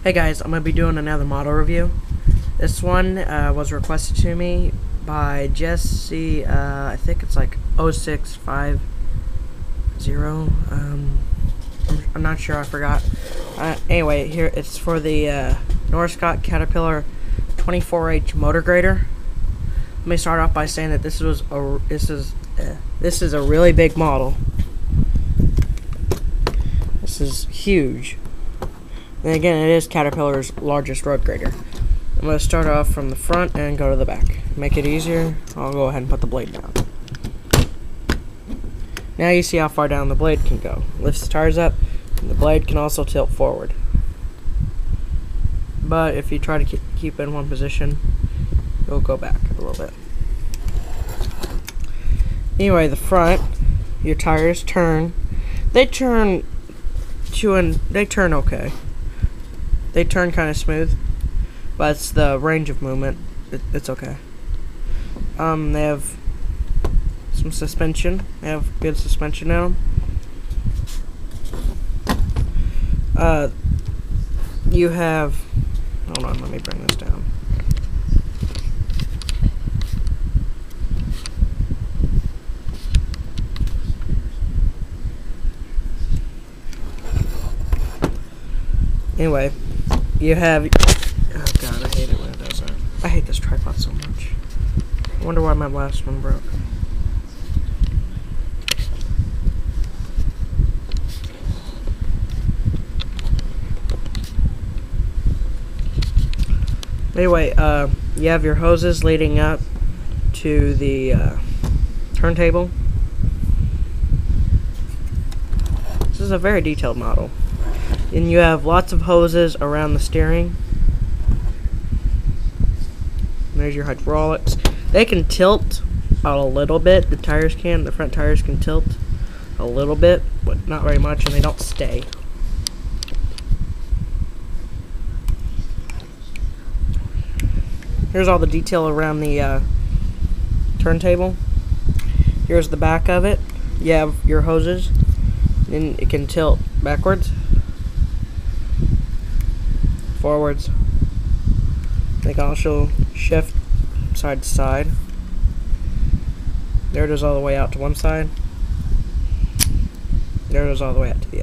Hey guys, I'm going to be doing another model review. This one was requested to me by Jesse, I think it's like 0650. I'm not sure, I forgot. Anyway, here it's for the Norscot Caterpillar 24H motor grader. Let me start off by saying that this is a really big model. This is huge. And again, it is Caterpillar's largest road grader. I'm going to start off from the front and go to the back. Make it easier, I'll go ahead and put the blade down. Now you see how far down the blade can go. Lifts the tires up, and the blade can also tilt forward. But if you try to keep it in one position, it'll go back a little bit. Anyway, the front, your tires turn. They turn okay. They turn kind of smooth, but it's the range of movement. It's okay. They have some suspension. They have good suspension in them. You have. Hold on, let me bring this down. Anyway, you have. Oh god, I hate it when it does that. I hate this tripod so much. I wonder why my last one broke. Anyway, you have your hoses leading up to the turntable. This is a very detailed model. And you have lots of hoses around the steering. And there's your hydraulics. They can tilt a little bit. The tires can. The front tires can tilt a little bit, but not very much, and they don't stay. Here's all the detail around the turntable. Here's the back of it. You have your hoses, and it can tilt backwards, forwards. They can also shift side to side. There it is all the way out to one side. There it is all the way out to the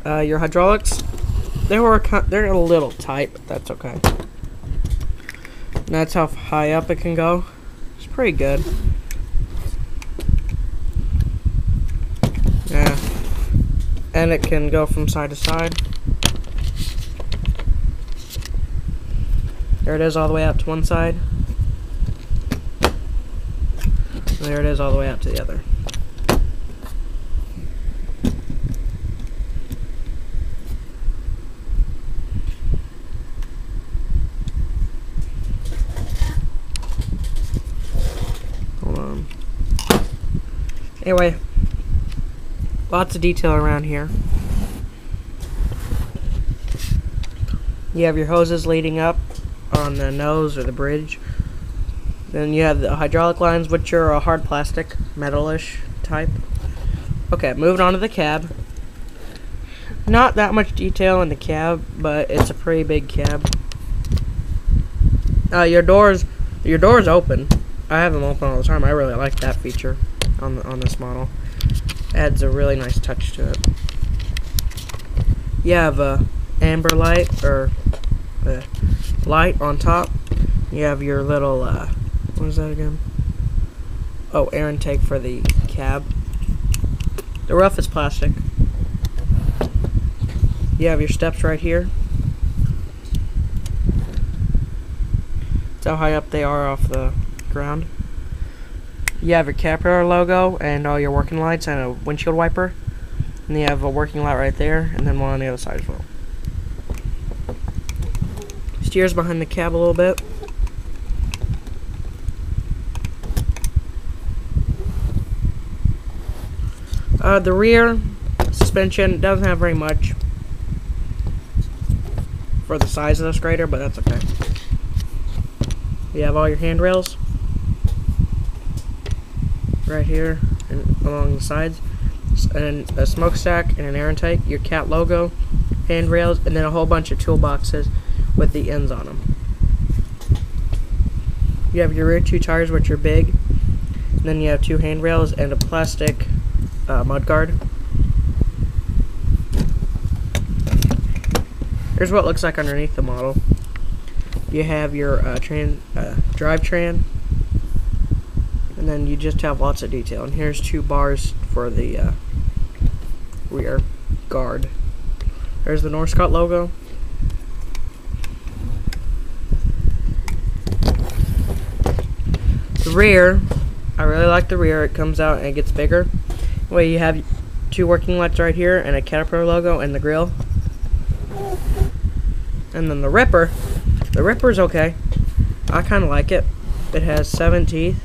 other. Your hydraulics, they're a little tight, but that's okay. And that's how high up it can go. It's pretty good. Yeah. And it can go from side to side. There it is all the way out to one side. There it is all the way out to the other. Hold on. Anyway, lots of detail around here. You have your hoses leading up on the nose or the bridge. Then you have the hydraulic lines, which are a hard plastic, metalish type. Okay, moving on to the cab. Not that much detail in the cab, but it's a pretty big cab. Your doors open. I have them open all the time. I really like that feature on this model. Adds a really nice touch to it. You have a amber light or light on top. You have your little what is that again? Oh, air intake for the cab. The roof is plastic. You have your steps right here. That's how high up they are off the ground. You have your Caterpillar logo and all your working lights and a windshield wiper. And you have a working light right there, and then one on the other side as well. Steers behind the cab a little bit. The rear suspension doesn't have very much for the size of this grader, but that's okay. You have all your handrails. right here and along the sides. and a smokestack and an air intake, your cat logo, handrails, and then a whole bunch of toolboxes with the ends on them. You have your rear two tires, which are big, and then you have two handrails and a plastic mud guard. Here's what it looks like underneath the model. You have your drivetrain, and then you just have lots of detail. And here's two bars for the rear guard. There's the Norscot logo. The rear, I really like the rear. It comes out and it gets bigger. Well, you have two working lights right here and a Caterpillar logo and the grill. And then the Ripper's okay. I kind of like it. It has 7 teeth.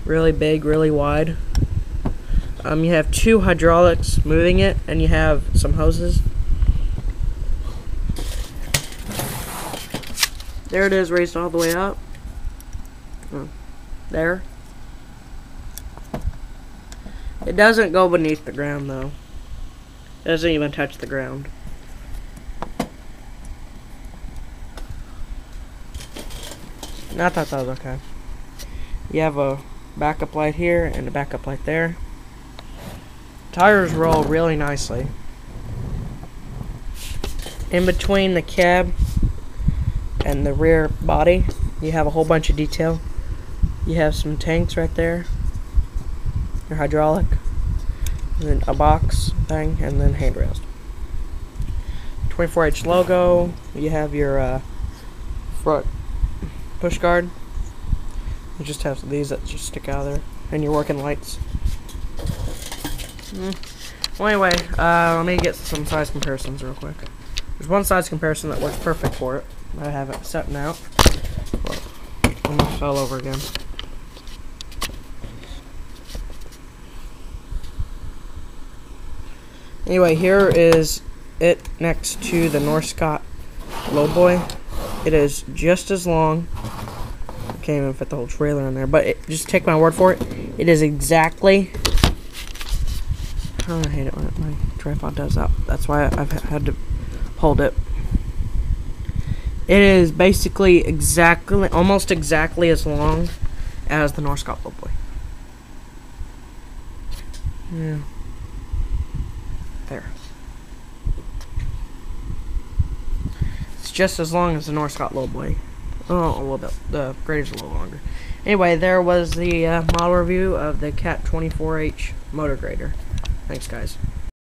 Really big, really wide. You have two hydraulics moving it, and you have some hoses. There it is, raised all the way up. There. It doesn't go beneath the ground, though. It doesn't even touch the ground. I thought that was okay. You have a backup light here and a backup light there. Tires roll really nicely. In between the cab and the rear body, you have a whole bunch of detail. You have some tanks right there, your hydraulic, and then a box thing, and then handrails. 24H logo. You have your front push guard. You just have these that just stick out of there, and your working lights. Well, anyway, let me get some size comparisons real quick. There's one size comparison that works perfect for it. I have it set now. Almost fell over again. Anyway, here is it next to the Norscot Lowboy. It is just as long. I can't even fit the whole trailer in there, but just take my word for it. It is exactly. Oh, I hate it when my tripod does that. That's why I've had to hold it. It is basically almost exactly as long as the Norscot Lowboy. Yeah. There. It's just as long as the Norscot Lowboy. Oh, a little bit. The grader's a little longer. Anyway, there was the model review of the Cat 24H motor grader. Thanks, guys.